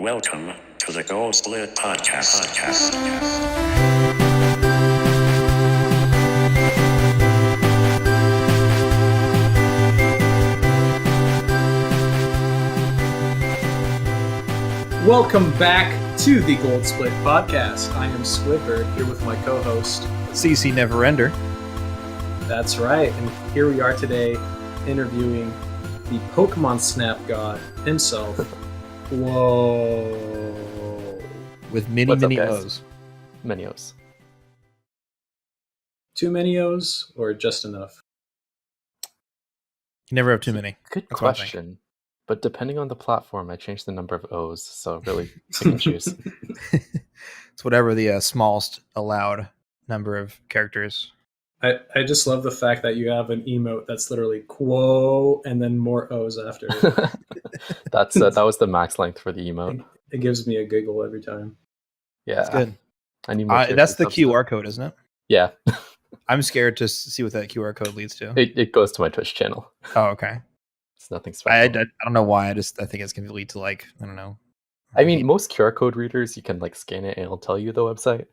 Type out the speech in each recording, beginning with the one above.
Welcome to the Gold Split Podcast. Welcome back to the Gold Split Podcast. I am SquidBird here with my co-host CCNeverender. That's right, and here we are today interviewing the Pokemon Snap God himself. Whoa! With many O's. Many O's. Too many O's or just enough? You never have too many. Good That's what I think. question. But depending on the platform, I change the number of O's. So really, pick and choose. It's whatever the smallest allowed number of characters. I just love the fact that you have an emote that's literally Quo and then more O's after it. That was the max length for the emote. It gives me a giggle every time. Yeah, That's good. I need more. That's the characters QR code, isn't it? Yeah, I'm scared to see what that QR code leads to. it goes to my Twitch channel. Oh, okay. It's nothing I special. don't know why. I think it's going to lead to I don't know. I mean, most QR code readers, you can scan it and it'll tell you the website.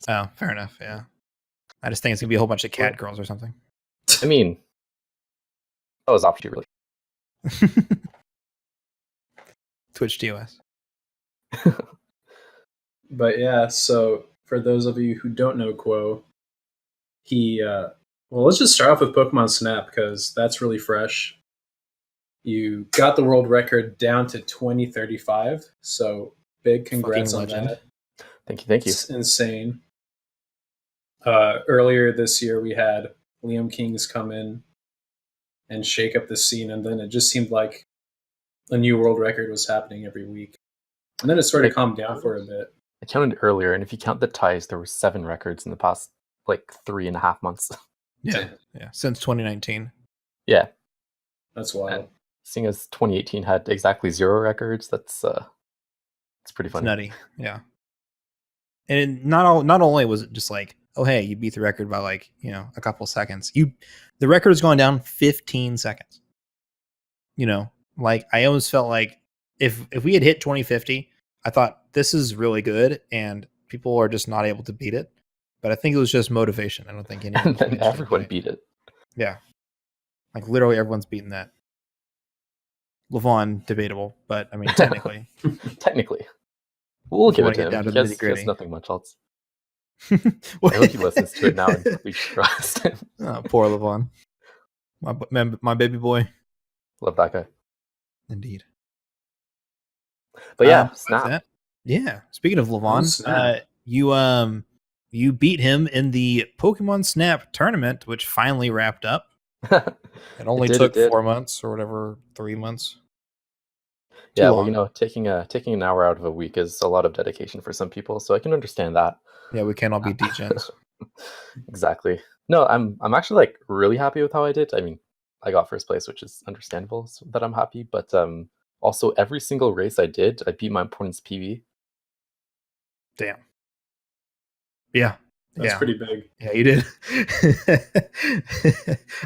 Oh, fair enough. Yeah. I just think it's going to be a whole bunch of cat girls or something. I mean, that was offshoot, really. Twitch TOS. But yeah, so for those of you who don't know Quo, he let's just start off with Pokemon Snap because that's really fresh. You got the world record down to 2035, so big congrats on legend. that. Thank you. It's insane. Earlier this year, we had Liam Kings come in and shake up the scene, and then it just seemed like a new world record was happening every week. And then it sort of calmed down for a bit. I counted earlier, and if you count the ties, there were 7 records in the past 3.5 months. Yeah. Since 2019. Yeah, That's wild. And seeing as 2018 had exactly 0 records, that's it's pretty It's funny. nutty. Yeah. And not only was it just oh hey, you beat the record by a couple seconds. The record has gone down 15 seconds. I almost felt like if we had hit 2050, I thought this is really good and people are just not able to beat it. But I think it was just motivation. I don't think anyone And then everyone beat it. Yeah. Literally everyone's beaten that. Levon, debatable, but I mean technically. Technically. We'll give it to get down him. to He the has nitty-gritty. nothing much else. I hope he listens to it now and we trust him. Oh, poor Levon. My baby boy. Love that guy. Indeed. But yeah, Besides Snap. that, yeah. Speaking of Levon, Snap. you beat him in the Pokemon Snap tournament, which finally wrapped up. It only took 4 months or whatever, 3 months. Yeah, Too well, long. taking an hour out of a week is a lot of dedication for some people, so I can understand that. Yeah, we can't all be degens. Exactly. No, I'm actually really happy with how I did. I mean, I got first place, which is understandable so that I'm happy, but also every single race I did, I beat my opponent's PB. Damn. Yeah. That's pretty big. Yeah, you did.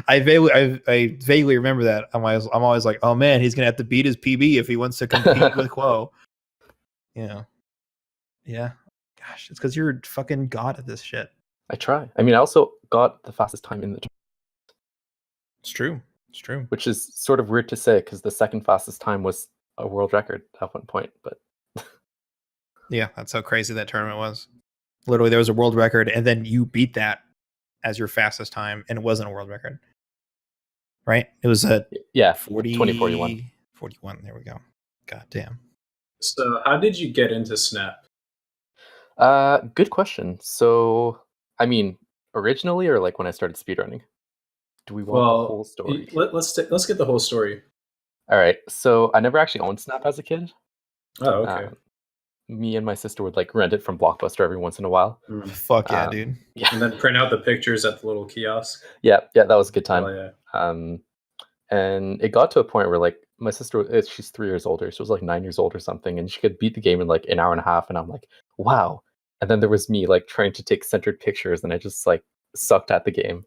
I vaguely remember that. I'm always like, oh man, he's gonna have to beat his PB if he wants to compete with Quo. Yeah. Gosh, it's because you're fucking god at this shit. I try. I mean, I also got the fastest time in the tournament, It's true. which is sort of weird to say because the second fastest time was a world record at one point. But Yeah, that's how crazy that tournament was. Literally, there was a world record, and then you beat that as your fastest time, and it wasn't a world record. Right? It was a 2041. 41. There we go. God damn. So how did you get into Snap? Good question. So, I mean, originally or when I started speedrunning? Do we want the whole story? Let's get the whole story. All right. So I never actually owned Snap as a kid. Oh, okay. Me and my sister would rent it from Blockbuster every once in a while. Fuck yeah, dude. Yeah, And then print out the pictures at the little kiosk. yeah, that was a good time. Oh, yeah. And it got to a point where my sister, she's 3 years older. She was 9 years old or something, and she could beat the game in an hour and a half. And I'm like, wow. And then there was me trying to take centered pictures, and I just sucked at the game.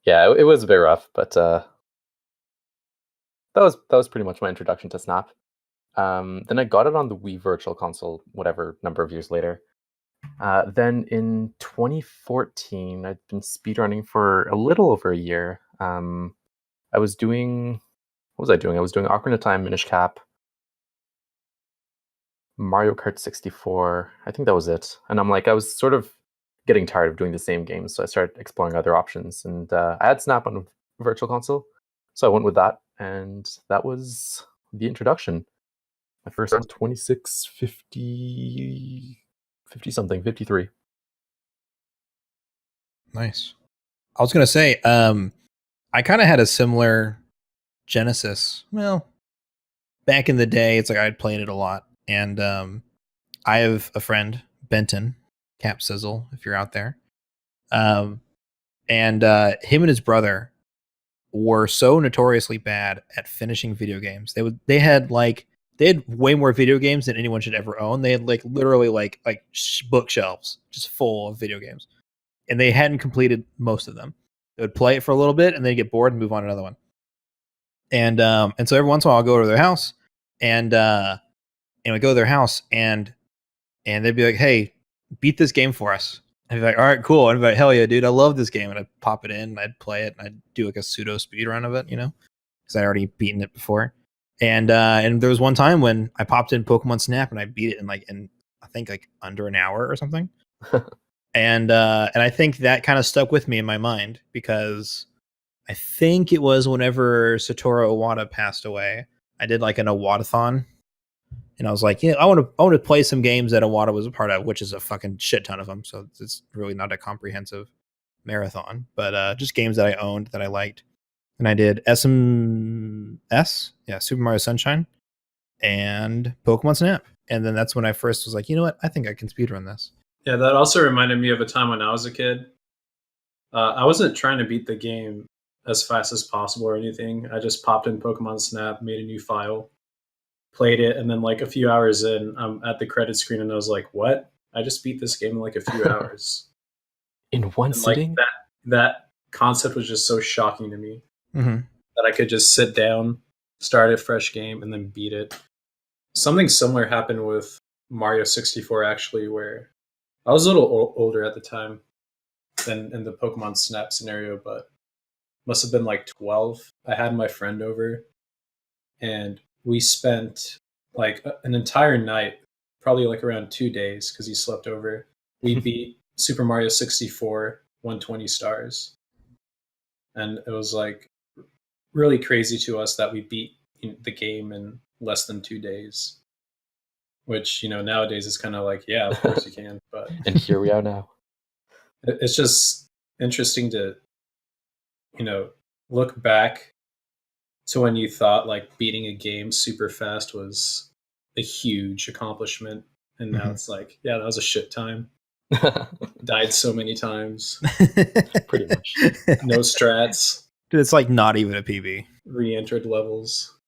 Yeah, it was a bit rough, but that was pretty much my introduction to Snap. Then I got it on the Wii Virtual Console, whatever number of years later. Then in 2014, I'd been speedrunning for a little over a year. I was doing, what was I doing? I was doing Ocarina of Time, Minish Cap, Mario Kart 64. I think that was it. And I was sort of getting tired of doing the same games, so I started exploring other options. And I had Snap on a Virtual Console, so I went with that, and that was the introduction. My first was 26, 50 something, 53. Nice. I was gonna say, I kind of had a similar genesis. Well, back in the day, it's like I'd played it a lot, and I have a friend, Benton Cap Sizzle, if you're out there, and him and his brother were so notoriously bad at finishing video games. They had way more video games than anyone should ever own. They had literally bookshelves just full of video games, and they hadn't completed most of them. They would play it for a little bit and then get bored and move on to another one. And so every once in a while I'll go to their house and we go to their house and they'd be like, "Hey, beat this game for us." I'd be like, "All right, cool." And I'd be like, "Hell yeah, dude, I love this game." And I'd pop it in and I'd play it and I'd do a pseudo speed run of it, because I'd already beaten it before. And there was one time when I popped in Pokemon Snap and I beat it in I think under an hour or something. And I think that kind of stuck with me in my mind because I think it was whenever Satoru Iwata passed away. I did an Iwatathon, and I was like, I want to play some games that Iwata was a part of, which is a fucking shit ton of them. So it's really not a comprehensive marathon, but just games that I owned that I liked. And I did SMS, Super Mario Sunshine, and Pokemon Snap. And then that's when I first was like, you know what? I think I can speedrun this. Yeah, that also reminded me of a time when I was a kid. I wasn't trying to beat the game as fast as possible or anything. I just popped in Pokemon Snap, made a new file, played it, and then a few hours in, I'm at the credit screen and I was like, what? I just beat this game in a few hours. In one sitting? That concept was just so shocking to me. Mm-hmm. That I could just sit down, start a fresh game, and then beat it. Something similar happened with Mario 64, actually, where I was a little older at the time than in the Pokemon Snap scenario, but must have been 12. I had my friend over, and we spent an entire night, probably around 2 days, because he slept over. We beat Super Mario 64, 120 stars. And it was really crazy to us that we beat the game in less than 2 days. Which, nowadays is kind of yeah, of course you can. But and here we are now. It's just interesting to, look back to when you thought beating a game super fast was a huge accomplishment. And now it's yeah, that was a shit time. Died so many times. Pretty much. No strats. Dude, it's not even a PB. Re-entered levels.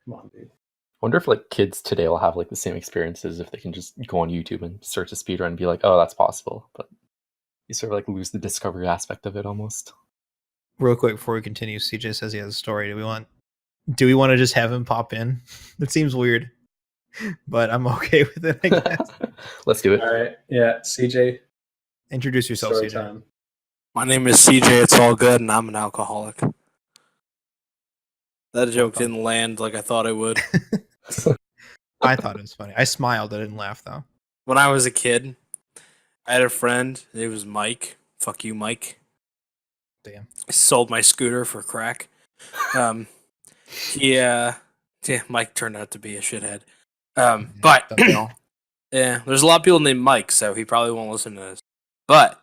Come on, dude. I wonder if kids today will have the same experiences if they can just go on YouTube and search a speedrun and be like, oh, that's possible. But you sort of lose the discovery aspect of it almost. Real quick before we continue, CJ says he has a story. Do we want to just have him pop in? It seems weird, but I'm okay with it, I guess. Let's do it. All right. Yeah, CJ. Introduce yourself, Story CJ. time. My name is CJ. It's all good, and I'm an alcoholic. That joke didn't land like I thought it would. I thought it was funny. I smiled. I didn't laugh, though. When I was a kid, I had a friend. It was Mike. Fuck you, Mike. Damn. I sold my scooter for crack. Mike turned out to be a shithead. But yeah, there's a lot of people named Mike, so he probably won't listen to this. But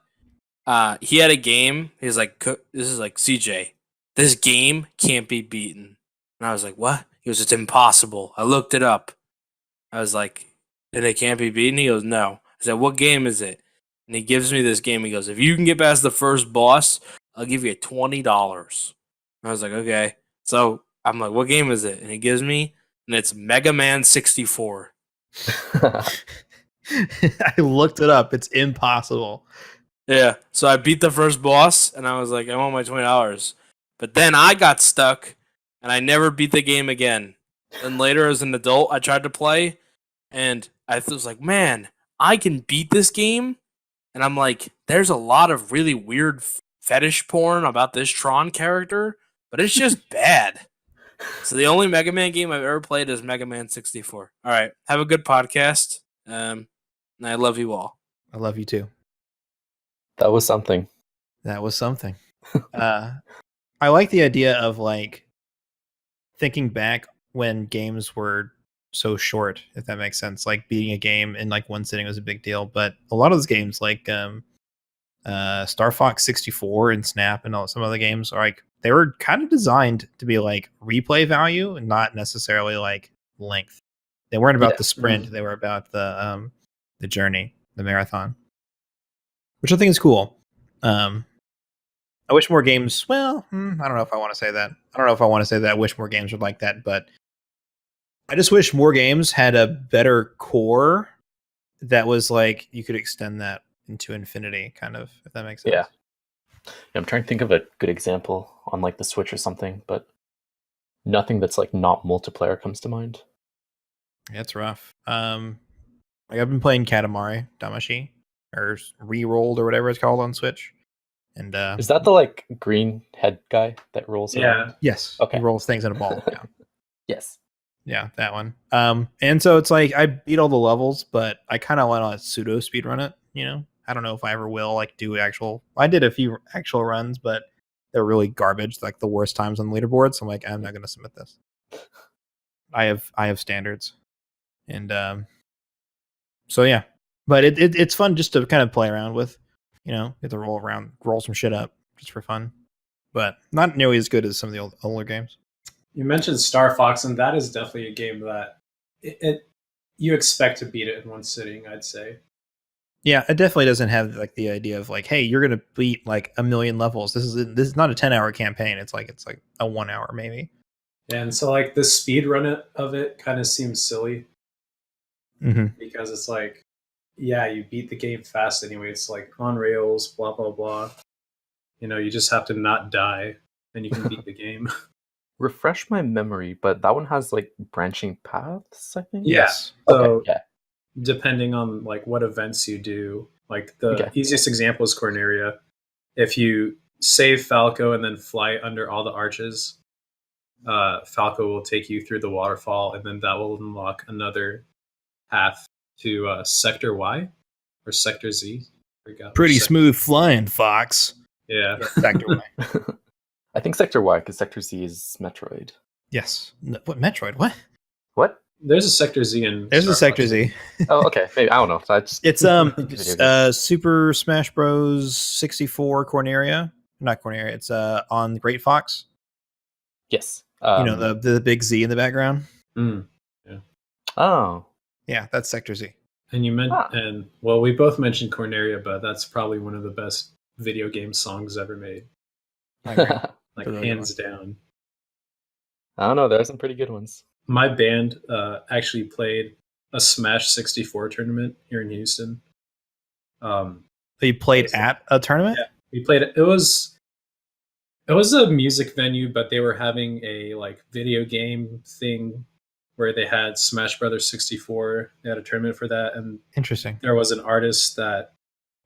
he had a game. He's like, this is CJ. This game can't be beaten. And I was like, what? He goes, it's impossible. I looked it up. I was like, and it can't be beaten? He goes, no. I said, what game is it? And he gives me this game. He goes, if you can get past the first boss, I'll give you $20. I was like, okay. So I'm like, what game is it? And he gives me, and it's Mega Man 64. I looked it up. It's impossible. Yeah. So I beat the first boss, and I was like, I want my $20. But then I got stuck and I never beat the game again. Then later, as an adult, I tried to play, and I was like, man, I can beat this game. And I'm like, there's a lot of really weird fetish porn about this Tron character, but it's just bad. So the only Mega Man game I've ever played is Mega Man 64. All right, have a good podcast. And I love you all. I love you too. That was something. That was something. I like the idea of like thinking back when games were so short, if that makes sense. Like beating a game in like one sitting was a big deal, but a lot of those games, like Star Fox 64 and Snap and some other games, are like they were kind of designed to be like replay value and not necessarily like length. They weren't about the sprint; they were about the journey, the marathon, which I think is cool. I wish more games. Well, I don't know if I want to say that. I wish more games were like that, but I just wish more games had a better core that was like you could extend that into infinity, kind of, if that makes sense. Yeah. I'm trying to think of a good example on like the Switch or something, but nothing that's like not multiplayer comes to mind. Yeah, it's rough. Like I've been playing Katamari Damacy or Re-Rolled or whatever it's called on Switch. And is that the like green head guy that rolls around? Yes. Okay. He rolls things in a ball. Yeah. Yes. Yeah, that one. And so it's like I beat all the levels, but I kind of want to pseudo speedrun it, you know? I don't know if I ever will like do actual. I did a few actual runs, but they're really garbage, like the worst times on the leaderboard. So I'm like, I'm not going to submit this. I have standards. And so yeah. But it's fun just to kind of play around with, you know, get to roll some shit up just for fun. But not nearly as good as some of the older games. You mentioned Star Fox, and that is definitely a game that you expect to beat it in one sitting, I'd say. Yeah, it definitely doesn't have like the idea of like, hey, you're gonna beat like 1,000,000 levels. This is not a 10-hour campaign. It's like a 1 hour maybe. And so like the speed run of it kind of seems silly because it's like, yeah, you beat the game fast anyway. It's like on rails, blah blah blah. You know, you just have to not die, and you can beat the game. Refresh my memory, but that one has like branching paths, I think. Yes. So yeah. Depending on like what events you do, like the easiest example is Corneria. If you save Falco and then fly under all the arches, Falco will take you through the waterfall, and then that will unlock another path to Sector Y or Sector Z. Pretty smooth flying, Fox. Yeah. Sector Y. I think Sector Y, because Sector Z is Metroid. Yes. What Metroid? What? What? There's a Sector Z in. There's a Sector Z. Oh, okay. Maybe I don't know. It's Super Smash Bros. 64 Corneria. Not Corneria. It's on Great Fox. Yes. You know the big Z in the background. Yeah. Oh. Yeah, that's Sector Z. And we both mentioned Corneria, but that's probably one of the best video game songs ever made. Like hands down. I don't know. There are some pretty good ones. My band actually played a Smash 64 tournament here in Houston. So you played at a tournament? Yeah, we played it. It was a music venue, but they were having a like video game thing where they had Smash Brothers 64. They had a tournament for that, and interesting. There was an artist that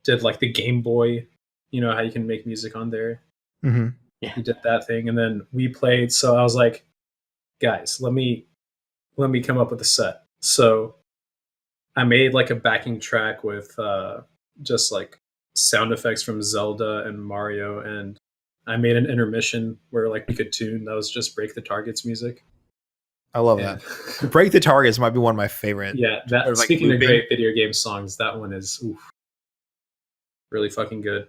did like the Game Boy. You know how you can make music on there. Mm-hmm. Yeah. He did that thing, and then we played. So I was like, guys, let me come up with a set. So I made like a backing track with just like sound effects from Zelda and Mario, and I made an intermission where like we could tune. That was just Break the Target's music. I love that. Break the Targets might be one of my favorite. Yeah, that speaking of great video game songs, that one is really fucking good.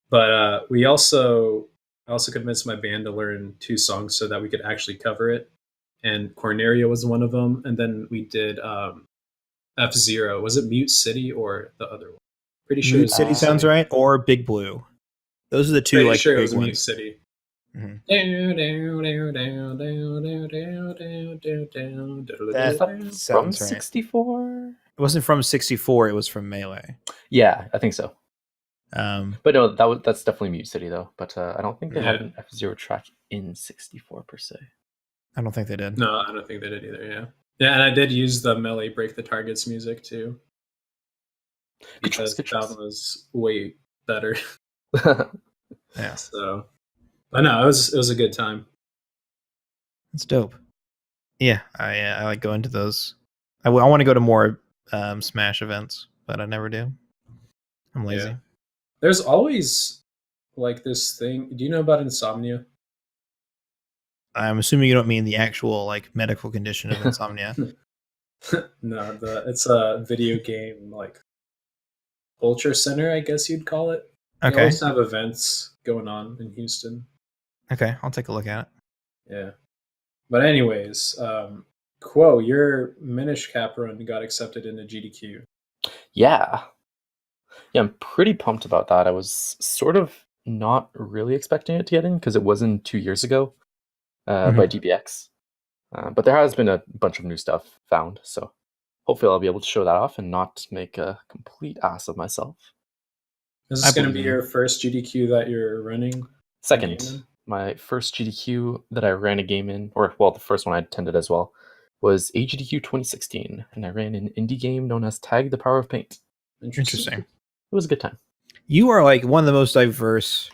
But I also convinced my band to learn 2 songs so that we could actually cover it. And Corneria was one of them. And then we did F-Zero. Was it Mute City or the other one? Pretty sure Mute City sounds right. Or Big Blue. Those are the 2 like sure big it was ones. Mute City. Mm-hmm. That from 64? It wasn't from 64. It was from Melee. Yeah, I think so. But no, that's definitely Mute City though. But I don't think they had an F-Zero track in 64 per se. I don't think they did. No, I don't think they did either. Yeah, yeah, and I did use the melee break the targets music too Good choice, because good that choice. one was way better. Yeah, So, but no, it was a good time. it's dope. Yeah, I like going to those. I want to go to more Smash events, but I never do. I'm lazy. Yeah. There's always like this thing. Do you know about insomnia? I'm assuming you don't mean the actual like medical condition of insomnia. No, it's a video game like culture center, I guess you'd call it. They Okay, always have events going on in Houston. okay, I'll take a look at it. Yeah. But anyways, Quo, your Minish cap run got accepted into GDQ. Yeah. Yeah, I'm pretty pumped about that. I was sort of not really expecting it to get in because it wasn't 2 years ago by DBX. But there has been a bunch of new stuff found, so hopefully I'll be able to show that off and not make a complete ass of myself. Is I this going to believe be in you. your first GDQ that you're running? Second, Game in? my first GDQ that I ran a game in, or well, the first one I attended as well, was AGDQ 2016, and I ran an indie game known as Tag the Power of Paint. Interesting. It was a good time. You are like one of the most diverse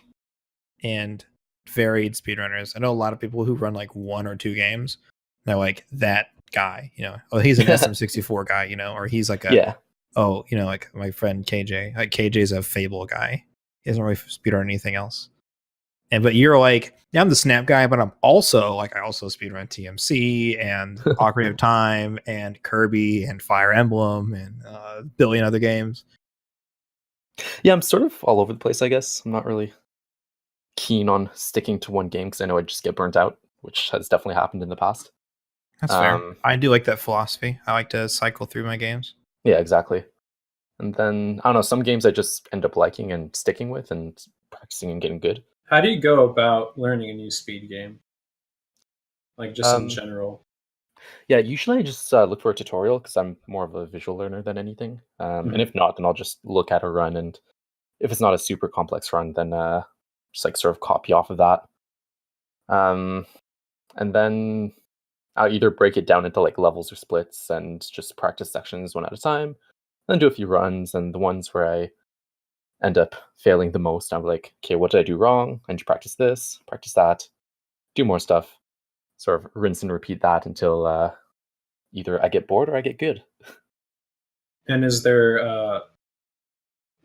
and varied speedrunners. I know a lot of people who run like 1 or 2 games. They're like that guy, you know. Oh, he's an SM64 guy, you know, or he's like a Yeah. oh, you know, like my friend KJ. Like KJ's a Fable guy. He doesn't really speedrun anything else. But you're like, yeah, I'm the Snap guy, but I'm also like I also speedrun TMC and Ocarina of Time and Kirby and Fire Emblem and a billion other games. Yeah, I'm sort of all over the place, I guess. I'm not really keen on sticking to one game because I know I'd just get burnt out, which has definitely happened in the past. That's fair. I do like that philosophy. I like to cycle through my games. Yeah, exactly. And then, I don't know, some games I just end up liking and sticking with and practicing and getting good. How do you go about learning a new speed game? Like just in general. Yeah, usually I just look for a tutorial because I'm more of a visual learner than anything. And if not, then I'll just look at a run, and if it's not a super complex run, then just like sort of copy off of that. And then I'll either break it down into like levels or splits and just practice sections one at a time, then do a few runs, and the ones where I end up failing the most, I'm like, okay, what did I do wrong? I need to practice this, practice that, do more stuff, sort of rinse and repeat that until either I get bored or I get good. And is there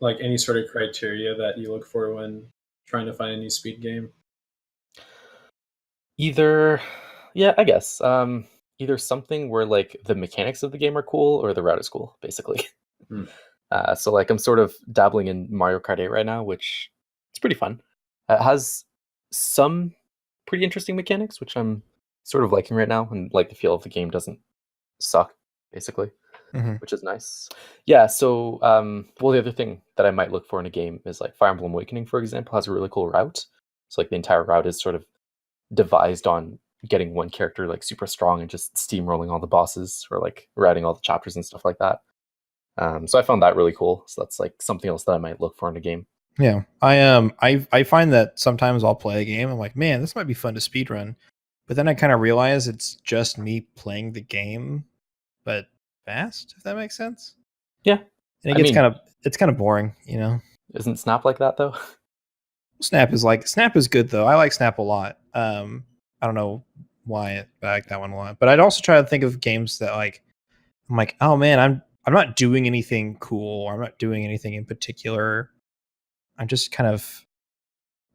like any sort of criteria that you look for when trying to find a new speed game? Either, yeah, I guess. Either something where like the mechanics of the game are cool or the route is cool, basically. So like I'm sort of dabbling in Mario Kart 8 right now, which it's pretty fun. It has some pretty interesting mechanics, which I'm sort of liking right now, and like the feel of the game doesn't suck, basically, which is nice. Yeah, so well, the other thing that I might look for in a game is like Fire Emblem Awakening, for example, has a really cool route. So like the entire route is sort of devised on getting one character like super strong and just steamrolling all the bosses, or like routing all the chapters and stuff like that. So I found that really cool. So that's like something else that I might look for in a game. Yeah, I find that sometimes I'll play a game. I'm like, man, this might be fun to speedrun, but then I kind of realize it's just me playing the game, but fast. If that makes sense. Yeah, and it gets it's kind of boring, you know. Isn't Snap like that though? Snap is good though. I like Snap a lot. I don't know why I like that one a lot, but I'd also try to think of games that like I'm like, oh man, I'm not doing anything cool, or I'm not doing anything in particular. I'm just kind of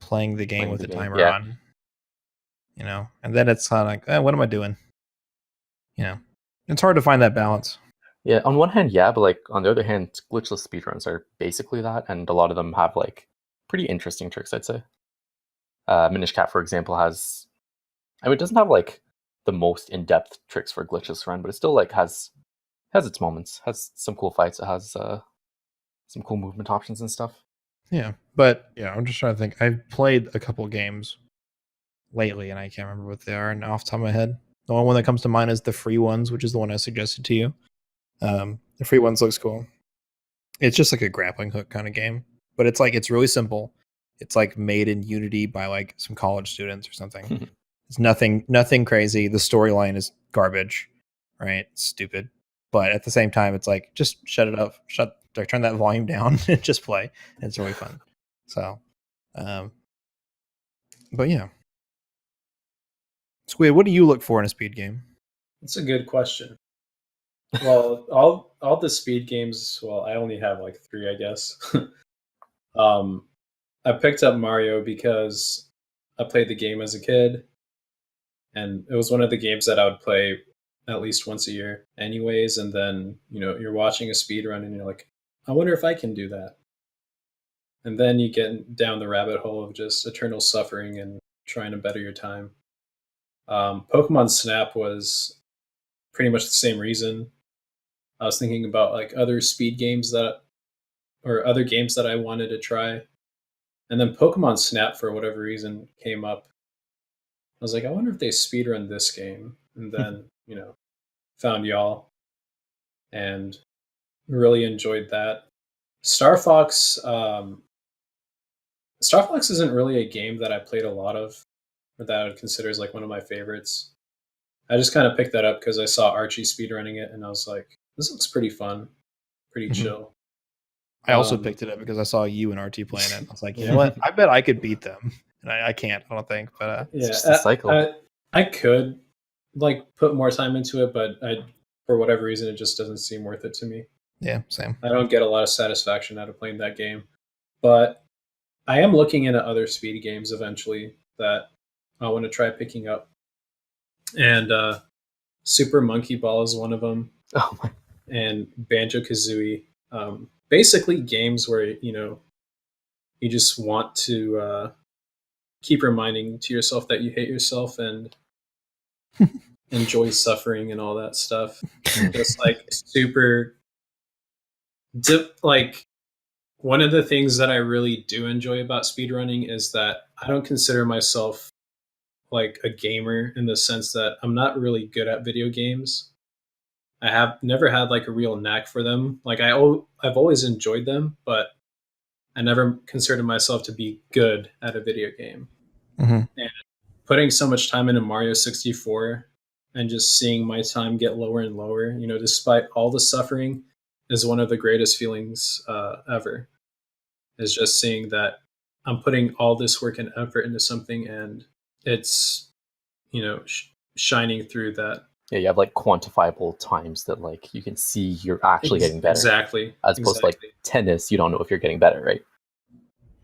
playing the game with the timer on, you know. And then it's kind of like, what am I doing? You know, it's hard to find that balance. Yeah, on one hand, yeah, but like on the other hand, glitchless speedruns are basically that, and a lot of them have like pretty interesting tricks, I'd say. Minish Cat, for example, has, I mean, it doesn't have like the most in-depth tricks for glitchless run, but it still like has its moments, has some cool fights, it has some cool movement options and stuff. Yeah, but yeah, I'm just trying to think. I've played a couple games lately, and I can't remember what they are. And off the top of my head, the only one that comes to mind is the free ones, which is the one I suggested to you. The free ones looks cool. It's just like a grappling hook kind of game, but it's really simple. It's like made in Unity by like some college students or something. It's nothing crazy. The storyline is garbage, right? It's stupid. But at the same time, it's like just shut it up, turn that volume down and just play. It's really fun. So, but yeah, Squid, what do you look for in a speed game? That's a good question. Well, all the speed games. Well, I only have like 3, I guess. I picked up Mario because I played the game as a kid, and it was one of the games that I would play at least once a year, anyways. And then you're watching a speed run, and you're like, I wonder if I can do that. And then you get down the rabbit hole of just eternal suffering and trying to better your time. Pokemon Snap was pretty much the same reason. I was thinking about like other speed games or other games that I wanted to try. And then Pokemon Snap, for whatever reason, came up. I was like, I wonder if they speedrun this game. And then, found y'all and really enjoyed that. Star Fox isn't really a game that I played a lot of, or that I would consider as like one of my favorites. I just kind of picked that up because I saw Archie speedrunning it, and I was like, this looks pretty fun, pretty chill. I also picked it up because I saw you and RT playing it. I was like, you know what? I bet I could beat them, and I can't. I don't think, but yeah, just a cycle. I could like put more time into it, but for whatever reason, it just doesn't seem worth it to me. Yeah, same. I don't get a lot of satisfaction out of playing that game, but I am looking into other speed games eventually that I want to try picking up. And Super Monkey Ball is one of them. Oh my. And Banjo-Kazooie. Basically games where, you just want to keep reminding to yourself that you hate yourself and enjoy suffering and all that stuff. Just like super like one of the things that I really do enjoy about speedrunning is that I don't consider myself like a gamer in the sense that I'm not really good at video games. I have never had like a real knack for them. Like I've always enjoyed them, but I never considered myself to be good at a video game. And putting so much time into Mario 64 and just seeing my time get lower and lower, despite all the suffering, is one of the greatest feelings ever. Is just seeing that I'm putting all this work and effort into something, and it's shining through that. Yeah, you have like quantifiable times that like you can see you're actually getting better. Exactly. As opposed to like tennis, you don't know if you're getting better, right?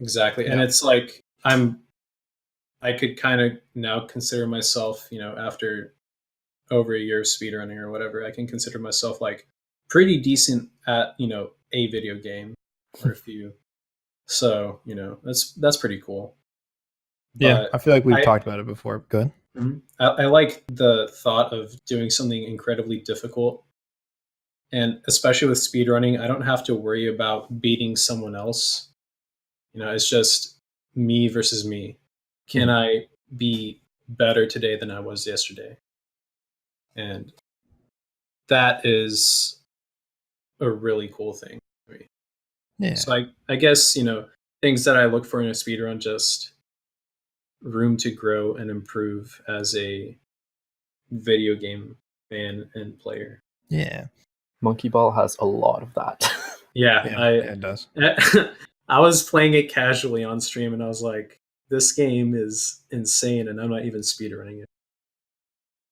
Exactly. Yeah. And it's like I could kind of now consider myself, after over a year of speedrunning or whatever, I can consider myself like pretty decent at, a video game or a few. So, that's pretty cool. Yeah, I feel like we've talked about it before. Good. I like the thought of doing something incredibly difficult. And especially with speedrunning, I don't have to worry about beating someone else. It's just me versus me. Can I be better today than I was yesterday? And that is a really cool thing for me. Yeah. So I guess, things that I look for in a speedrun, just room to grow and improve as a video game fan and player. Yeah. Monkey Ball has a lot of that. Yeah, it does. I was playing it casually on stream, and I was like, this game is insane, and I'm not even speedrunning it.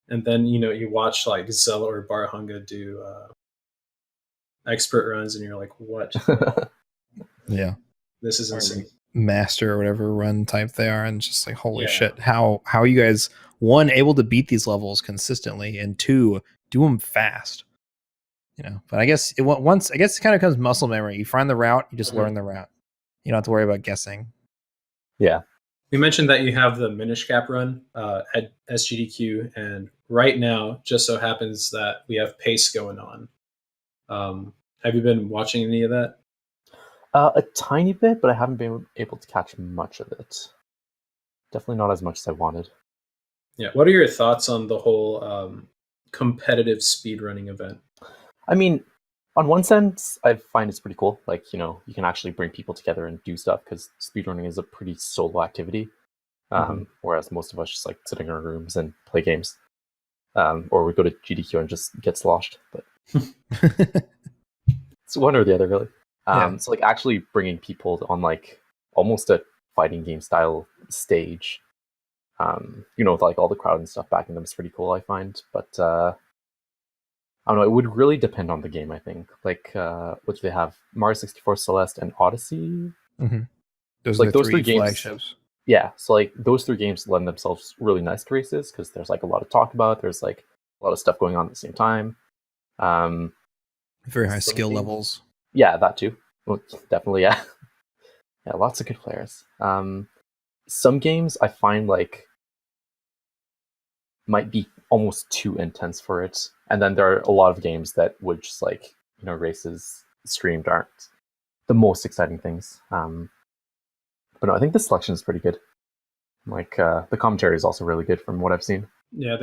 And then, you watch like Zelda or Barhunga do expert runs, and you're like, what? Yeah. This is insane. Master or whatever run type they are, and just like, holy shit, how are you guys, one, able to beat these levels consistently, and two, do them fast? But I guess it kind of comes muscle memory. You find the route, you just learn the route. You don't have to worry about guessing. Yeah. We mentioned that you have the Minish Cap run at SGDQ, and right now, just so happens that we have Pace going on. Have you been watching any of that? A tiny bit, but I haven't been able to catch much of it. Definitely not as much as I wanted. Yeah. What are your thoughts on the whole competitive speedrunning event? I mean, on one sense, I find it's pretty cool. Like, you can actually bring people together and do stuff, because speedrunning is a pretty solo activity. Whereas most of us just like sit in our rooms and play games, or we go to GDQ and just get sloshed. But it's one or the other, really. So like actually bringing people on like almost a fighting game style stage, with like all the crowd and stuff backing them is pretty cool, I find. But I don't know, it would really depend on the game, I think. Like what do they have? Mario 64, Celeste, and Odyssey. Those Like are the those three three games- flagships. Yeah, so like those three games lend themselves really nice to races because there's like a lot to talk about. There's like a lot of stuff going on at the same time. Very high some skill games- levels. Yeah, that too. Well, definitely, yeah. Yeah, lots of good players. Some games I find like might be almost too intense for it, and then there are a lot of games that would just like races streamed aren't the most exciting things. But no, I think the selection is pretty good. Like the commentary is also really good from what I've seen. Yeah,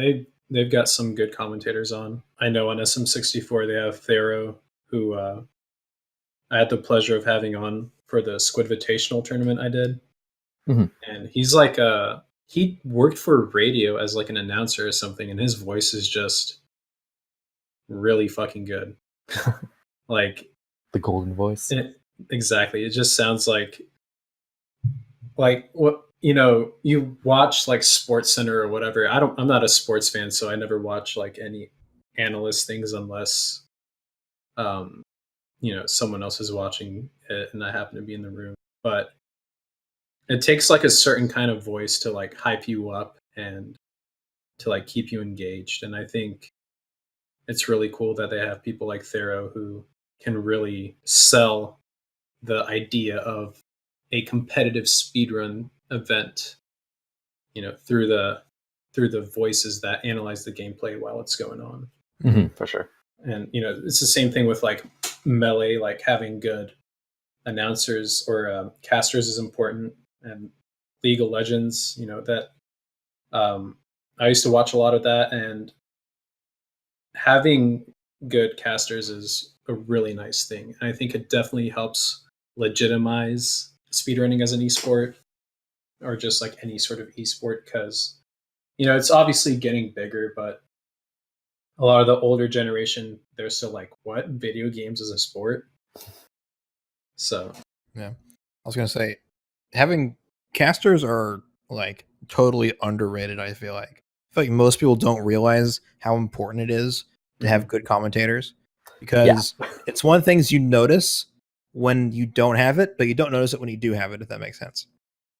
they've got some good commentators on. I know on SM64 they have Thero, who I had the pleasure of having on for the Squidvitational tournament I did. Mhm. And he's like he worked for radio as like an announcer or something, and his voice is just really fucking good. Like The golden voice. exactly. It just sounds like what you watch like Sports Center or whatever. I'm not a sports fan, so I never watch like any analyst things unless someone else is watching it and I happen to be in the room. But it takes like a certain kind of voice to like hype you up and to like keep you engaged. And I think it's really cool that they have people like Thero who can really sell the idea of a competitive speedrun event, through the voices that analyze the gameplay while it's going on. For sure. And it's the same thing with like Melee, like having good announcers or casters is important. And League of Legends, that I used to watch a lot of that, and having good casters is a really nice thing. And I think it definitely helps legitimize speedrunning as an esport, or just like any sort of esport, because it's obviously getting bigger, but a lot of the older generation, they're still like, what, video games is a sport? So Yeah, I was gonna say having casters are like totally underrated. I feel like most people don't realize how important it is to have good commentators, because it's one of the things you notice when you don't have it, but you don't notice it when you do have it, if that makes sense.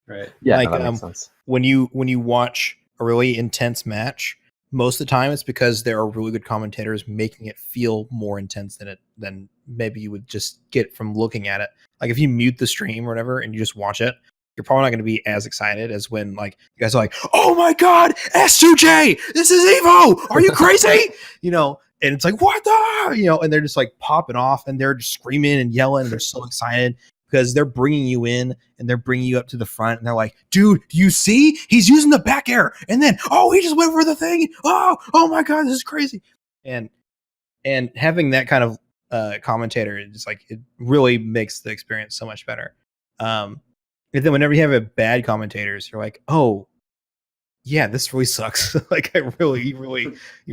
right. Yeah, Like, no, that makes sense. when you watch a really intense match, most of the time it's because there are really good commentators making it feel more intense than maybe you would just get from looking at it. Like if you mute the stream or whatever and you just watch it, you're probably not going to be as excited as when like you guys are like, "Oh my god, S2J, this is Evo! Are you crazy?" And it's like, "What the?" And they're just like popping off and they're just screaming and yelling and they're so excited because they're bringing you in and they're bringing you up to the front and they're like, "Dude, do you see? He's using the back air, and then he just went for the thing. Oh my god, this is crazy." And having that kind of commentator, it's like it really makes the experience so much better. And then whenever you have a bad commentators, you're like, "Oh, yeah, this really sucks." Like you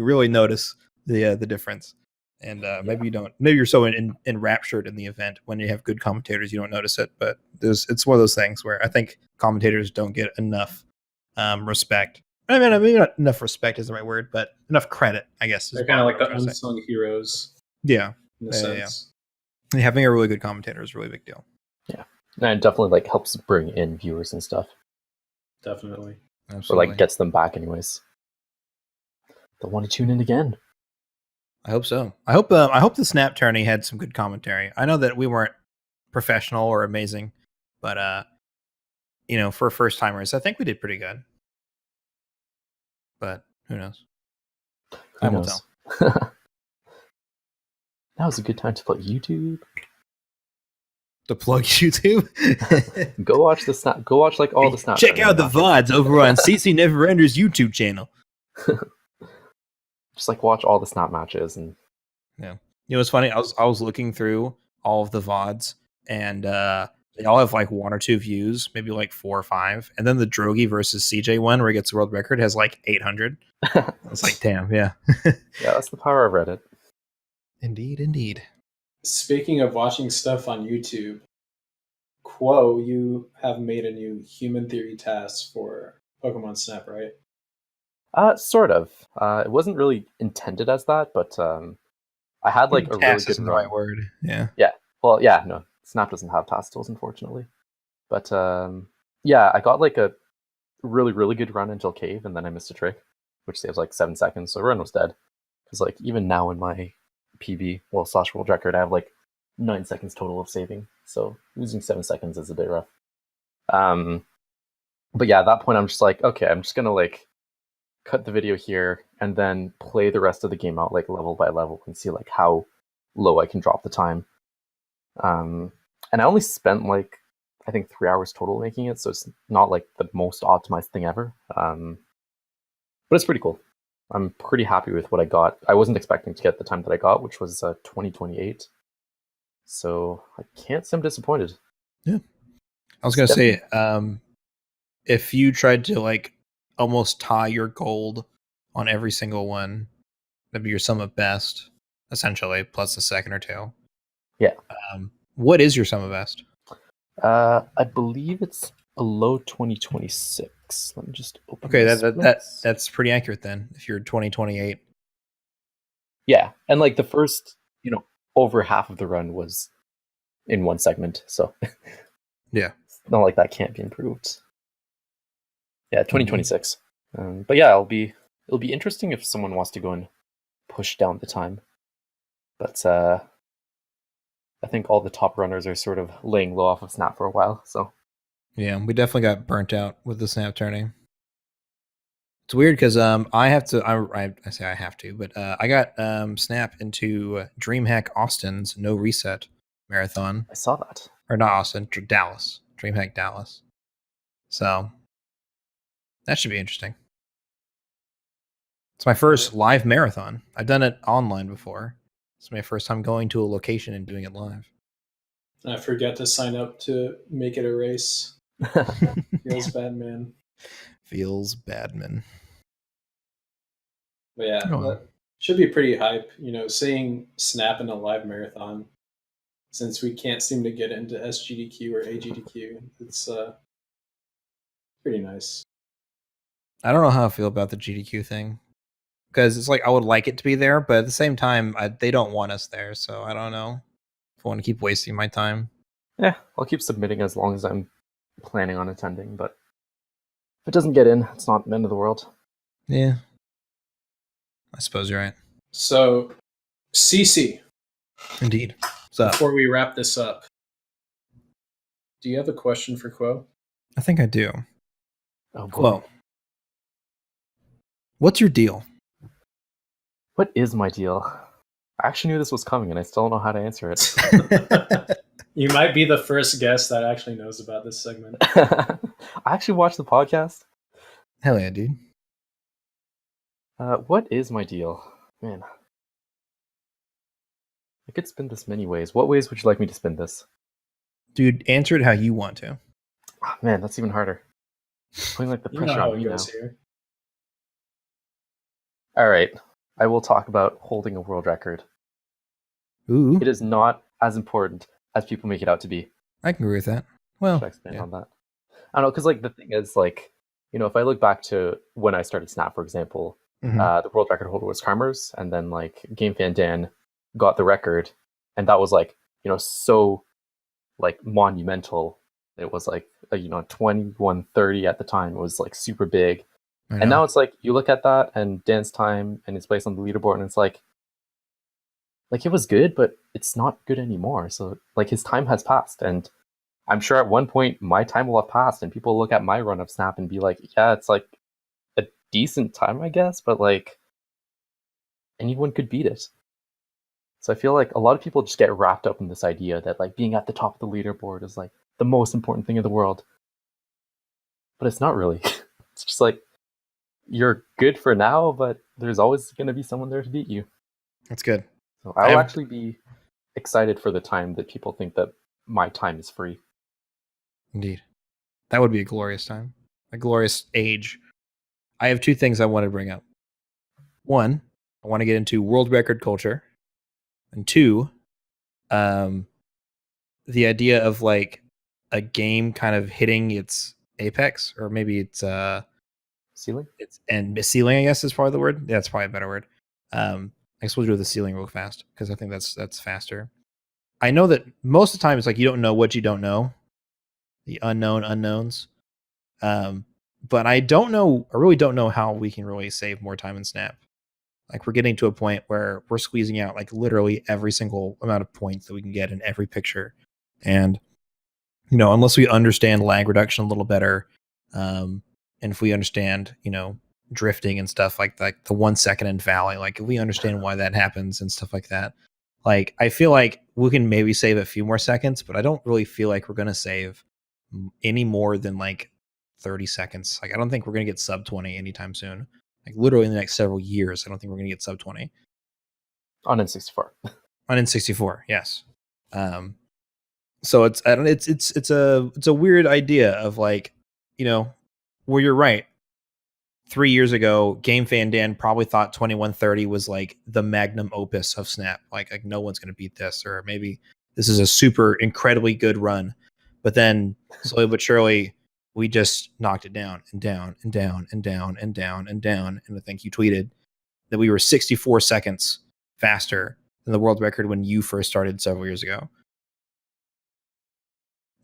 really notice the difference. And maybe you don't. Maybe you're so enraptured in the event when you have good commentators, you don't notice it. But it's one of those things where I think commentators don't get enough respect. I mean, maybe not enough respect is the right word, but enough credit, I guess. They're kind of like the unsung heroes. Yeah, in a sense. And having a really good commentator is a really big deal. Yeah, and it definitely like helps bring in viewers and stuff, Definitely. Absolutely. or like gets them back anyways. They'll want to tune in again. I hope so. I hope the Snap tourney had some good commentary. I know that we weren't professional or amazing, but for first timers, I think we did pretty good. But who knows? Time will tell. That was a good time to plug YouTube. To plug YouTube. Go watch the snap. Go watch like all the snap. Check out the VODs over on CCNeverender's YouTube channel. Just like watch all the snap matches and it's funny. I was looking through all of the VODs, and They all have like 1 or 2 views, maybe like 4 or 5. And then the Drogi versus CJ one, where he gets the world record, has like 800. It's like, damn, yeah. Yeah, that's the power of Reddit. Indeed. Speaking of watching stuff on YouTube, Quo, you have made a new human theory task for Pokemon Snap, right? Sort of. It wasn't really intended as that, but I had like a really Task good isn't the run. right word. Yeah. Well, yeah, no, Snap doesn't have task tools, unfortunately. But yeah, I got like a really, really good run until Cave, and then I missed a trick, which saves like 7 seconds, so run was dead. Because like even now in my PB, well, slash world record, I have like 9 seconds total of saving, so losing 7 seconds is a bit rough. But yeah, at that point, I'm just like, okay, I'm just gonna like cut the video here and then play the rest of the game out like level by level and see like how low I can drop the time. And I only spent like I think 3 hours total making it, so it's not like the most optimized thing ever. But it's pretty cool. I'm pretty happy with what I got. I wasn't expecting to get the time that I got, which was 2028. So I can't say I'm disappointed. Yeah. I was gonna say, if you tried to like almost tie your gold on every single one, that'd be your sum of best, essentially, plus a second or two. Yeah. What is your sum of best? I believe it's a low 2026. Let me just open. Okay, this that's pretty accurate then. If you're 2028, yeah, and like the first, over half of the run was in one segment, so yeah, it's not like that can't be improved. Yeah, 2026. But yeah, it'll be interesting if someone wants to go and push down the time. But I think all the top runners are sort of laying low off of Snap for a while. So yeah, we definitely got burnt out with the Snap turning. It's weird because I have to. I say I have to, but I got Snap into DreamHack Austin's No Reset marathon. I saw that. Or not Austin, Dallas. DreamHack Dallas. So that should be interesting. It's my first live marathon. I've done it online before. It's my first time going to a location and doing it live. I forget to sign up to make it a race. Feels bad, man. Feels bad, man. But yeah, that should be pretty hype. Seeing Snap in a live marathon, since we can't seem to get into SGDQ or AGDQ, it's pretty nice. I don't know how I feel about the GDQ thing. Because it's like I would like it to be there, but at the same time, they don't want us there, so I don't know if I want to keep wasting my time. Yeah, I'll keep submitting as long as I'm planning on attending, but if it doesn't get in, it's not the end of the world. Yeah. I suppose you're right. So, CC. Indeed. So, before we wrap this up, do you have a question for Quo? I think I do. Oh, boy. Quo, what's your deal? What is my deal? I actually knew this was coming, and I still don't know how to answer it. You might be the first guest that actually knows about this segment. I actually watched the podcast. Hell yeah, dude. What is my deal? Man. I could spin this many ways. What ways would you like me to spin this? Dude, answer it how you want to. Oh, man, that's even harder. Putting like the pressure on me now. Here. All right. I will talk about holding a world record. Ooh. It is not as important as people make it out to be. I can agree with that. Well, should I expand on that? I don't know, because like the thing is, like, if I look back to when I started Snap, for example, the world record holder was Karmers, and then like GameFan Dan got the record, and that was like, so like monumental. It was like 21:30 at the time. It was like super big. And now it's like you look at that and Dan's time and his place on the leaderboard, and it's like it was good, but it's not good anymore. So like his time has passed, and I'm sure at one point my time will have passed, and people look at my run of Snap and be like, yeah, it's like a decent time, I guess, but like anyone could beat it. So I feel like a lot of people just get wrapped up in this idea that like being at the top of the leaderboard is like the most important thing in the world. But it's not really. It's just like you're good for now, but there's always going to be someone there to beat you. That's good. So I'll actually be excited for the time that people think that my time is free. Indeed. That would be a glorious time, a glorious age. I have two things I want to bring up. One, I want to get into world record culture. And two, the idea of like a game kind of hitting its apex, or maybe Ceiling? it's and ceiling, I guess is probably the word. Yeah, that's probably a better word. I guess we'll do the ceiling real fast because I think that's faster. I know that most of the time it's like you don't know what you don't know, the unknown unknowns. But I really don't know how we can really save more time in Snap. Like we're getting to a point where we're squeezing out like literally every single amount of points that we can get in every picture. And, unless we understand lag reduction a little better, and if we understand, drifting and stuff like the 1 second in valley, like if we understand why that happens and stuff like that, like I feel like we can maybe save a few more seconds, but I don't really feel like we're going to save any more than like 30 seconds. Like I don't think we're going to get sub 20 anytime soon. Like literally in the next several years, I don't think we're going to get sub 20 On N64. on N64. Yes. So it's a weird idea of like, where you're right. 3 years ago, Game Fan Dan probably thought 2130 was like the magnum opus of Snap. Like no one's going to beat this, or maybe this is a super incredibly good run. But then slowly but surely, we just knocked it down and down and down and down and down and down. And I think you tweeted that we were 64 seconds faster than the world record when you first started several years ago.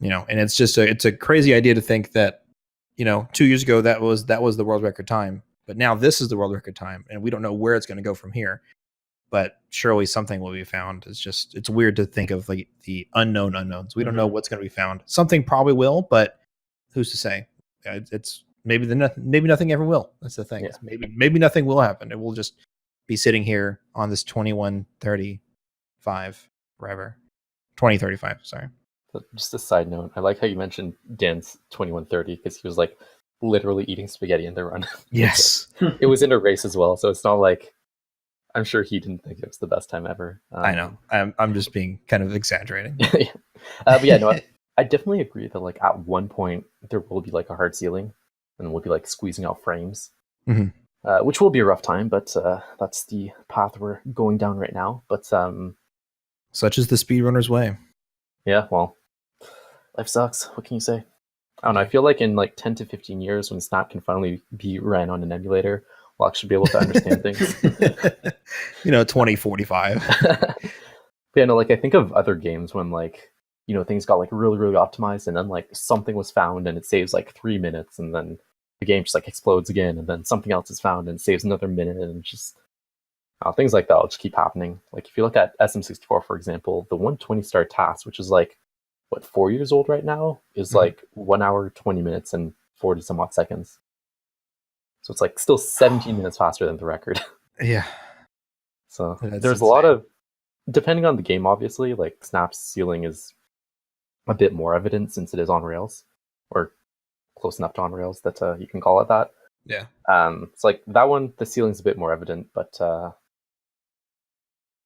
And it's a crazy idea to think that, 2 years ago that was the world record time, but now this is the world record time, and we don't know where it's going to go from here. But surely something will be found. It's weird to think of like the unknown unknowns. We don't know what's going to be found. Something probably will, but who's to say? It's maybe nothing ever will. That's the thing. Yeah. Maybe nothing will happen. It will just be sitting here on this 2135 forever. 2035. Sorry. Just a side note, I like how you mentioned Dan's 2130 because he was like literally eating spaghetti in the run. Yes. It was in a race as well, so it's not like I'm sure he didn't think it was the best time ever. I know. I'm just being kind of exaggerating. Yeah. But yeah, no, I definitely agree that like at one point there will be like a hard ceiling, and we'll be like squeezing out frames, which will be a rough time. But that's the path we're going down right now. But such is the speedrunner's way. Yeah, well, life sucks. What can you say? I don't know. I feel like in like 10 to 15 years, when Snap can finally be ran on an emulator, we'll actually be able to understand things. 2045. Yeah, no, like I think of other games when like, things got like really, really optimized, and then like something was found and it saves like 3 minutes, and then the game just like explodes again, and then something else is found and it saves another minute, and just things like that will just keep happening. Like if you look at SM64, for example, the 120 star task, which is like 4 years old right now, is like 1 hour 20 minutes and 40 some odd seconds. So it's like still 17 minutes faster than the record. Yeah. So That's there's insane. a lot of, depending on the game, obviously, like Snap's ceiling is a bit more evident since it is on Rails, or close enough to on Rails that you can call it that. Yeah. It's like that one, the ceiling's a bit more evident, but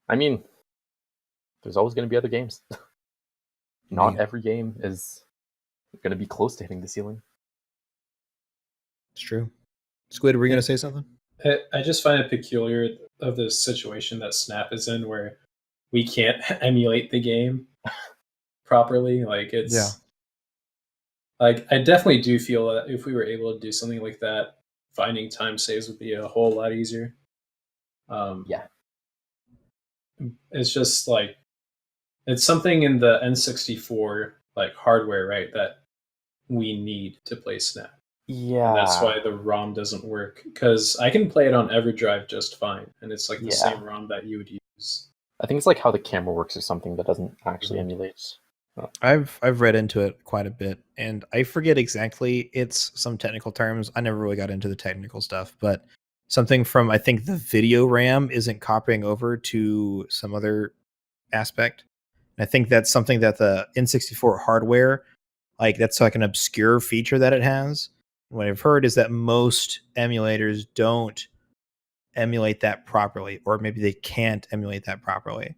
I mean, there's always going to be other games. Not every game is going to be close to hitting the ceiling. It's true. Squid, were you going to say something? I just find it peculiar of the situation that Snap is in, where we can't emulate the game properly. Like it's, like I definitely do feel that if we were able to do something like that, finding time saves would be a whole lot easier. Yeah, it's just like it's something in the N64 like hardware, right, that we need to play Snap. yeah. And that's why the ROM doesn't work, because I can play it on EverDrive just fine, and it's like the same ROM that you would use. I think it's like how the camera works or something that doesn't actually emulate. I've read into it quite a bit, and I forget exactly. It's some technical terms. I never really got into the technical stuff, but something from, I think, the video RAM isn't copying over to some other aspect. And I think that's something that the N64 hardware, like that's like an obscure feature that it has. What I've heard is that most emulators don't emulate that properly, or maybe they can't emulate that properly.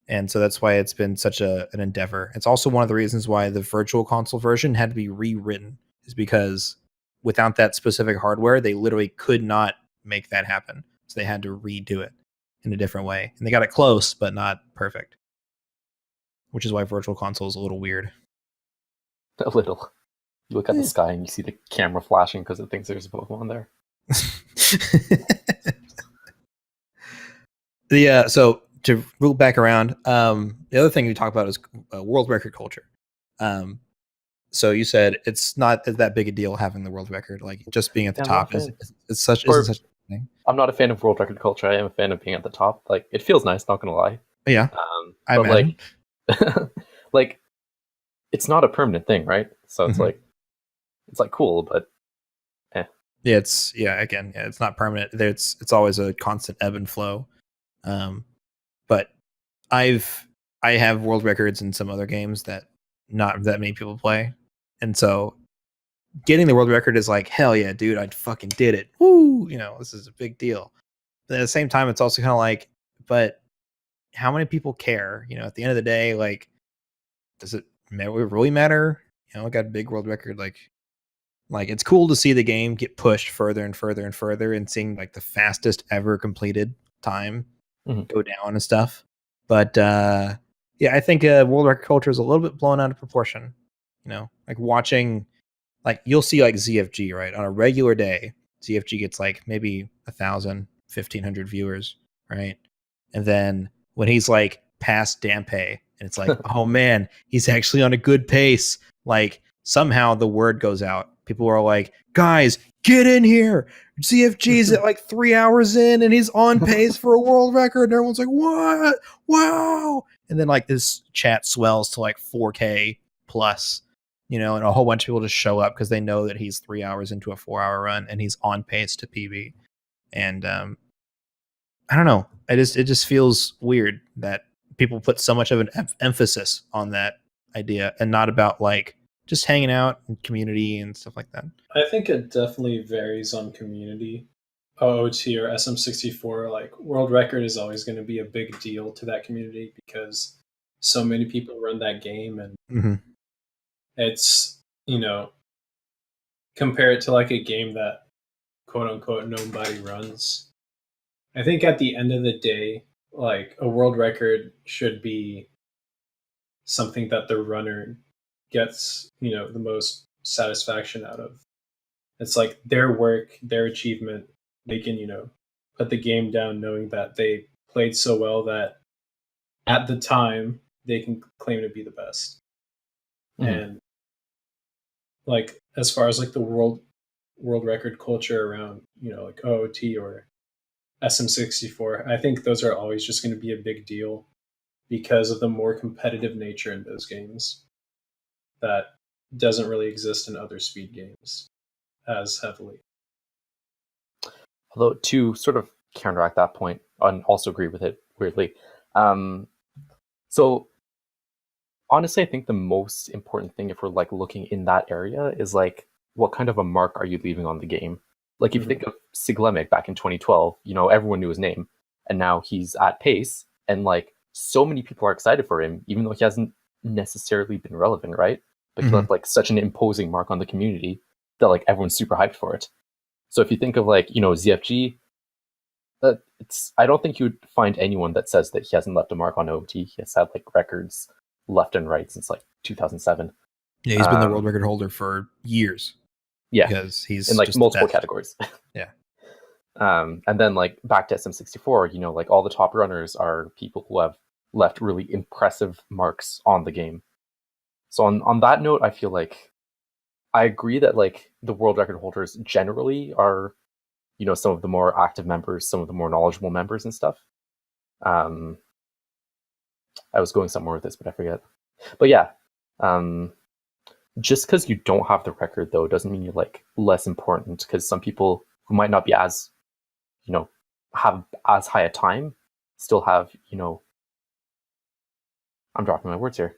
And so that's why it's been such an endeavor. It's also one of the reasons why the virtual console version had to be rewritten, is because without that specific hardware, they literally could not make that happen. So they had to redo it in a different way. And they got it close, but not perfect. Which is why virtual console is a little weird. A little. You look at the sky and you see the camera flashing because it thinks there's a Pokemon there. So to loop back around, the other thing we talk about is world record culture. So you said it's not that big a deal having the world record, like just being at the top isn't such a thing. I'm not a fan of world record culture. I am a fan of being at the top. Like, it feels nice, not gonna lie. Yeah, but like, like, it's not a permanent thing, right? So it's like cool, but yeah, it's not permanent. It's always a constant ebb and flow. But I have world records in some other games that not that many people play, and so getting the world record is like, hell yeah, dude, I fucking did it. Woo! This is a big deal. But at the same time, it's also kind of like, but how many people care? At the end of the day, like, does it really matter? I got a big world record. Like it's cool to see the game get pushed further and further and further, and seeing like the fastest ever completed time go down and stuff. But I think world record culture is a little bit blown out of proportion. Like watching, like, you'll see like ZFG, right? On a regular day, ZFG gets like maybe 1,000, 1,500 viewers, right? And then when he's like past Dampe, and it's like, oh man, he's actually on a good pace. Like, somehow the word goes out. People are like, guys, get in here. ZFG's at like 3 hours in and he's on pace for a world record. And everyone's like, what? Wow. And then like this chat swells to like 4K plus, and a whole bunch of people just show up because they know that he's 3 hours into a 4-hour run and he's on pace to PB. And I don't know. It just feels weird that people put so much of an emphasis on that idea and not about like just hanging out and community and stuff like that. I think it definitely varies on community. OOT or SM64, like, world record is always going to be a big deal to that community because so many people run that game, and it's, compare it to like a game that quote unquote nobody runs. I think at the end of the day, like, a world record should be something that the runner gets, the most satisfaction out of. It's like their work, their achievement. They can, put the game down knowing that they played so well that at the time they can claim to be the best. And like, as far as like the world record culture around, like OOT or SM64, I think those are always just going to be a big deal because of the more competitive nature in those games that doesn't really exist in other speed games as heavily. Although, to sort of counteract that point, and also agree with it weirdly, so honestly, I think the most important thing, if we're like looking in that area, is like, what kind of a mark are you leaving on the game? Like, if you think of Siglemic back in 2012, everyone knew his name, and now he's at pace, and like, so many people are excited for him, even though he hasn't necessarily been relevant, right? But he left like such an imposing mark on the community that like everyone's super hyped for it. So if you think of like, ZFG, I don't think you would find anyone that says that he hasn't left a mark on OOT. He has had like records left and right since like 2007. Yeah, he's been the world record holder for years. Yeah, because he's in like multiple categories. Yeah. And then like back to SM64, like all the top runners are people who have left really impressive marks on the game. So on that note, I feel like I agree that like the world record holders generally are, some of the more active members, some of the more knowledgeable members and stuff. I was going somewhere with this, but I forget. But yeah, just because you don't have the record though doesn't mean you're like less important, because some people who might not be as, have as high a time still have, I'm dropping my words here.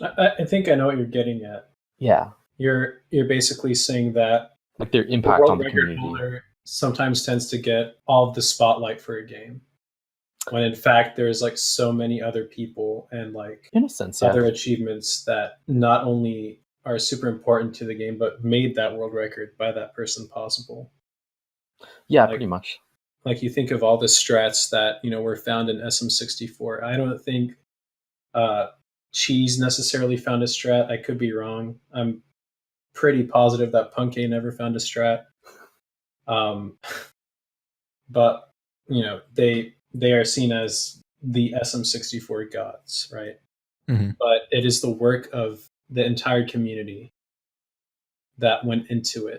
I think I know what you're getting at. Yeah. You're basically saying that like their impact on the community holder sometimes tends to get all of the spotlight for a game. when in fact there's like so many other people and like In a sense, yeah. other achievements that not only are super important to the game but made that world record by that person possible. Yeah, like- pretty much. Like you think of all the strats that were found in SM64. I don't think Cheese necessarily found a strat. I could be wrong. I'm pretty positive that Punkay never found a strat. But they are seen as the SM64 gods, right? Mhm. But it is the work of the entire community that went into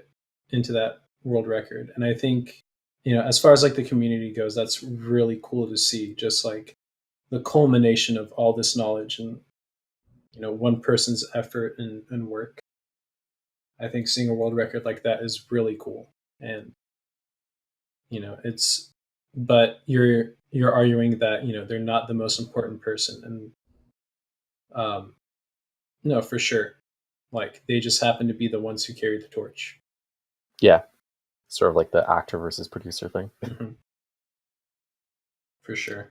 that world record. And I think, as far as like the community goes, that's really cool to see, just like the culmination of all this knowledge and, one person's effort and work. I think seeing a world record like that is really cool. And, but you're arguing that, they're not the most important person. And, no, for sure. Like they just happen to be the ones who carry the torch. Yeah. Sort of like the actor versus producer thing. Mhm. For sure.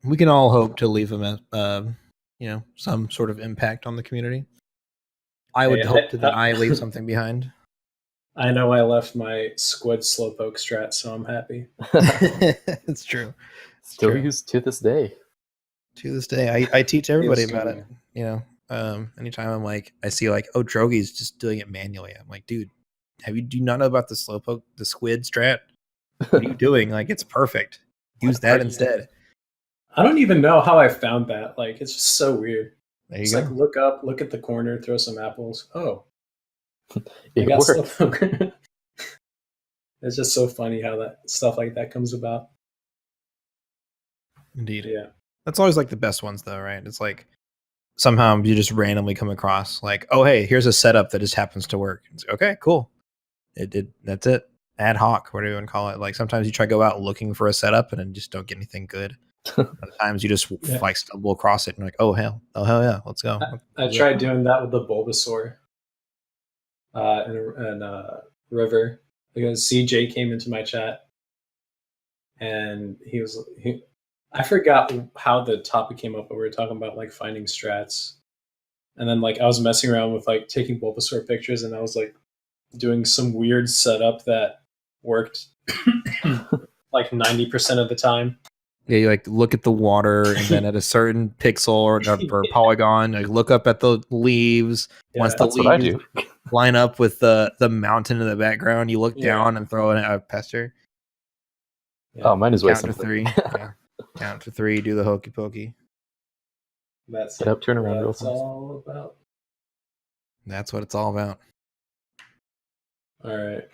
We can all hope to leave them some sort of impact on the community. I would Hey, hope that I leave something behind. I know I left my Squid Slowpoke strat, so I'm happy. It's true. Still true. used to this day. To this day, I teach everybody Feels about it. Anytime I'm like, I see like, oh, Drogy's just doing it manually. I'm like, dude, do you not know about the Slowpoke, the Squid strat? What are you doing? Like, it's perfect. Use that instead. I don't even know how I found that. Like, it's just so weird. There you It's go. like look up, look at the corner, throw some apples. Oh, I It got worked. Slowpoke. It's just so funny how that stuff like that comes about. Indeed. Yeah. That's always like the best ones though, right? It's like somehow you just randomly come across like, oh hey, here's a setup that just happens to work. It's okay, cool. It did. That's it. Ad hoc, whatever you want to call it. Like sometimes you try to go out looking for a setup and then just don't get anything good. Other times you just like stumble across it and you're like, oh hell yeah, let's go. I tried doing that with the Bulbasaur in River because CJ came into my chat and I forgot how the topic came up, but we were talking about like finding strats, and then like I was messing around with like taking Bulbasaur pictures, and I was like doing some weird setup that worked like 90% of the time. Yeah, you like look at the water and then at a certain pixel or polygon, like look up at the leaves. Yeah. Once the That's what I leaves do. line up with the mountain in the background, you look down and throw in a pester. Yeah. Oh, mine is way Count to simpler. 3. Yeah. Count to 3, do the hokey pokey. That's Get up, turn around real that's fast. all about. That's what it's all about. All right.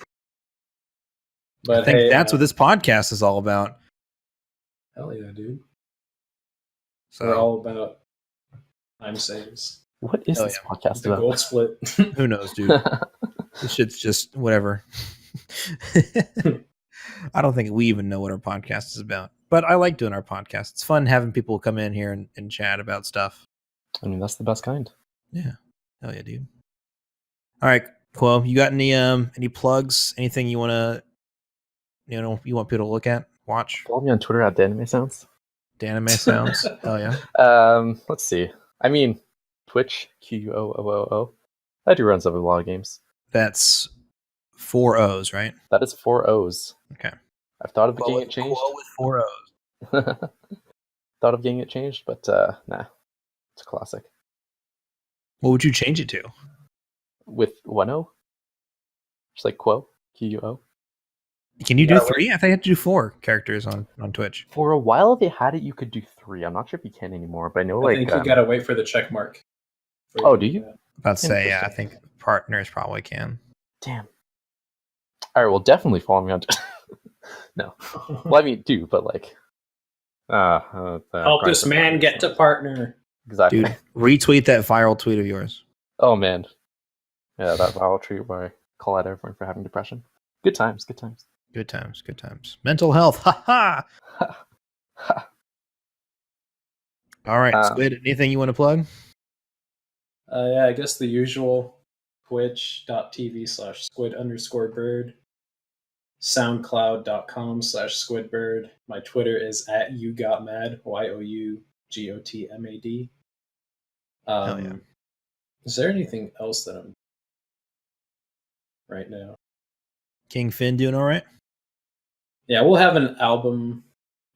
But I think hey, that's what this podcast is all about. Hell yeah, dude. So We're all about time saves. What is Hell this yeah. podcast The gold about? split. who knows, dude? This shit's just whatever. I don't think we even know what our podcast is about. But I like doing our podcast. It's fun having people come in here and chat about stuff. I mean, that's the best kind. Yeah. Hell yeah, dude. All right, Quo, you got any plugs? Anything you wanna you want people to look at, watch? Follow me on Twitter at @DanimeSounds. Anime sounds. Hell yeah. Let's see. I mean, Twitch, QUOOO. I do run some of a lot of games. That's 4 O's, right? That is 4 O's. Okay. I've thought of Quo getting with, it changed. Quo with 4 O's. Thought of getting it changed, but nah. It's a classic. What would you change it to? With 1 O? Just like Quo, QUO. Can you do 3? I think I had to do 4 characters on Twitch. For a while they had it, you could do 3. I'm not sure if you can anymore, but I know I think you gotta wait for the check mark. Oh, do you? About to say, yeah, I think partners probably can. Damn. All right, well, definitely follow me on. No, well, I mean, do, but like, help this man get to partner. Exactly. Dude, retweet that viral tweet of yours. Oh man, yeah, that viral tweet where I call out everyone for having depression. Good times, good times. Good times, good times. Mental health, ha ha. All right, Squid. Anything you want to plug? Yeah, I guess the usual twitch.tv/squid_bird. soundcloud.com/SquidBird. My Twitter is @YouGotMad, YOUGOTMAD. Hell yeah. Is there anything else that I'm right now? King Finn doing all right? Yeah, we'll have an album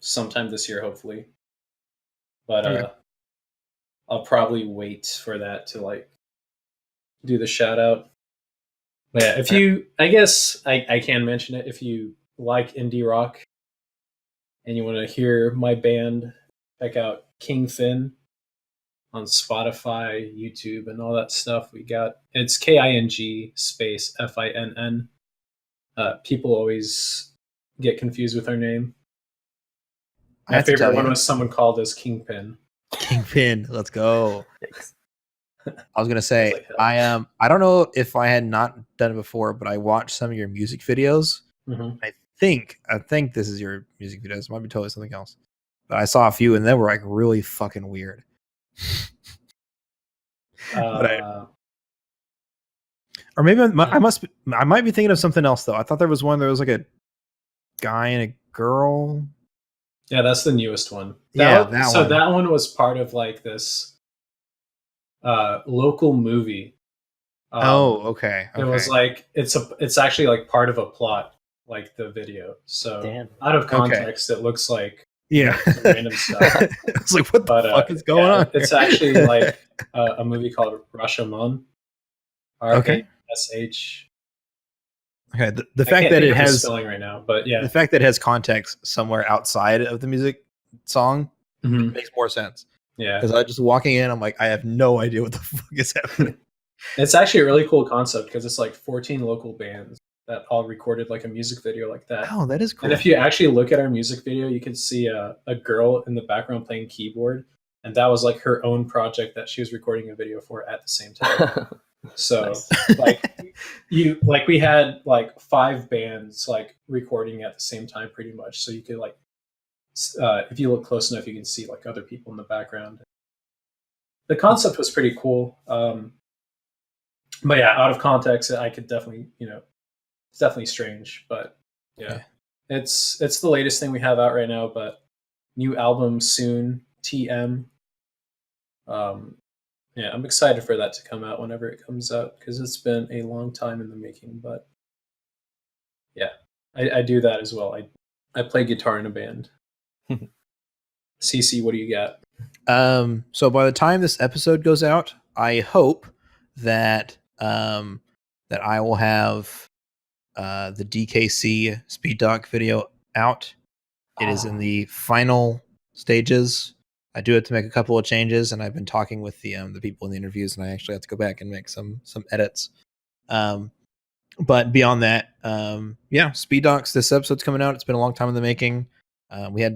sometime this year, hopefully. But Okay. I'll probably wait for that to like do the shout out. But yeah, if you, I guess I can mention it. If you like indie rock and you want to hear my band, check out King Finn on Spotify, YouTube, and all that stuff. It's KING space FINN. People always get confused with our name. I My have to favorite tell one you. was someone called us Kingpin. King Finn, let's go. Yikes. I was gonna say like, hell. I don't know if I had not done it before, but I watched some of your music videos. Mhm. I think this is your music videos. It might be totally something else. But I saw a few and they were like really fucking weird. But or maybe I might be thinking of something else though. I thought there was one that was like a guy and a girl. Yeah, that's the newest one. That one. That one was part of like this local movie. Okay. It was like it's actually like part of a plot, like the video. So Damn. out of context, it looks like yeah, some random stuff. It's like what the fuck is going on? It's actually like a movie called Rashomon. Okay. RASH. Okay, the fact that it has spelling right now, but yeah, the fact that it has context somewhere outside of the music song makes more sense. Yeah, because I just walking in, I'm like, I have no idea what the fuck is happening. It's actually a really cool concept because it's like 14 local bands that all recorded like a music video like that. Oh, that is cool. And if you actually look at our music video, you can see a girl in the background playing keyboard, and that was like her own project that she was recording a video for at the same time. So we had like 5 bands like recording at the same time pretty much, so you could like if you look close enough you can see like other people in the background. The concept was pretty cool, but yeah, out of context I could definitely, it's definitely strange, but yeah. It's the latest thing we have out right now, but new album soon, TM. Yeah, I'm excited for that to come out whenever it comes out because it's been a long time in the making. But yeah, I do that as well. I play guitar in a band. CC, what do you got? So by the time this episode goes out, I hope that that I will have the DKC Speed Doc video out. It is in the final stages. I do have to make a couple of changes, and I've been talking with the people in the interviews, and I actually have to go back and make some edits. But beyond that, yeah, Speed Docs. This episode's coming out. It's been a long time in the making. We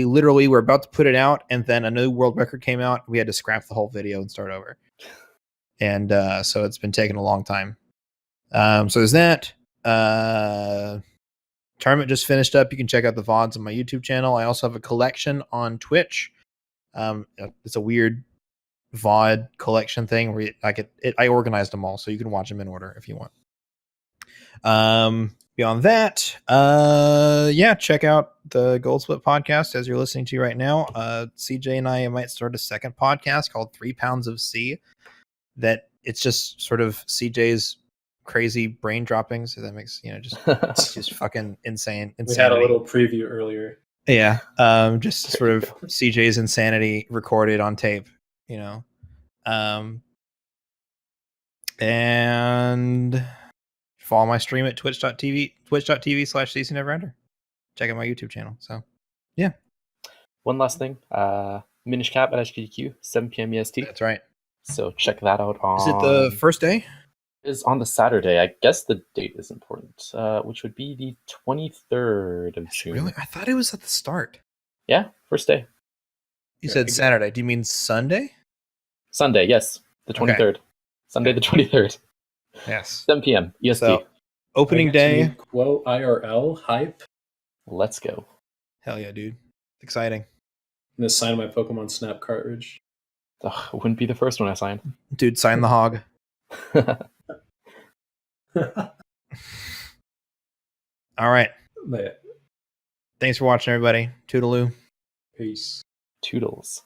literally were about to put it out, and then a new world record came out. We had to scrap the whole video and start over. And so it's been taking a long time. So there's that. Tournament just finished up. You can check out the VODs on my YouTube channel. I also have a collection on Twitch. It's a weird VOD collection thing where I organized them all, so you can watch them in order if you want. Beyond that, yeah, check out the Gold Split podcast as you're listening to right now. CJ and I might start a second podcast called 3 Pounds of C. That it's just sort of CJ's crazy brain droppings. So that makes just fucking insane. We had a little preview earlier. Yeah, just sort of CJ's insanity recorded on tape, and follow my stream at twitch.tv/CCNeverender. Check out my YouTube channel. So, yeah. One last thing, Minish Cap at HQQ, 7 p.m. EST. That's right. So check that out on... Is it the first day? Is on the Saturday. I guess the date is important, which would be the 23rd of June. Really? I thought it was at the start. Yeah, first day. You said Saturday. Do you mean Sunday? Sunday, yes. The 23rd. Okay. Sunday the 23rd. Yes. 7 p.m. EST. So, opening day. Quote IRL hype. Let's go. Hell yeah, dude. It's exciting. I'm going to sign my Pokemon Snap cartridge. Ugh, it wouldn't be the first one I signed. Dude, sign the hog. All right. But Thanks for watching, everybody. Toodaloo. peace. Toodles.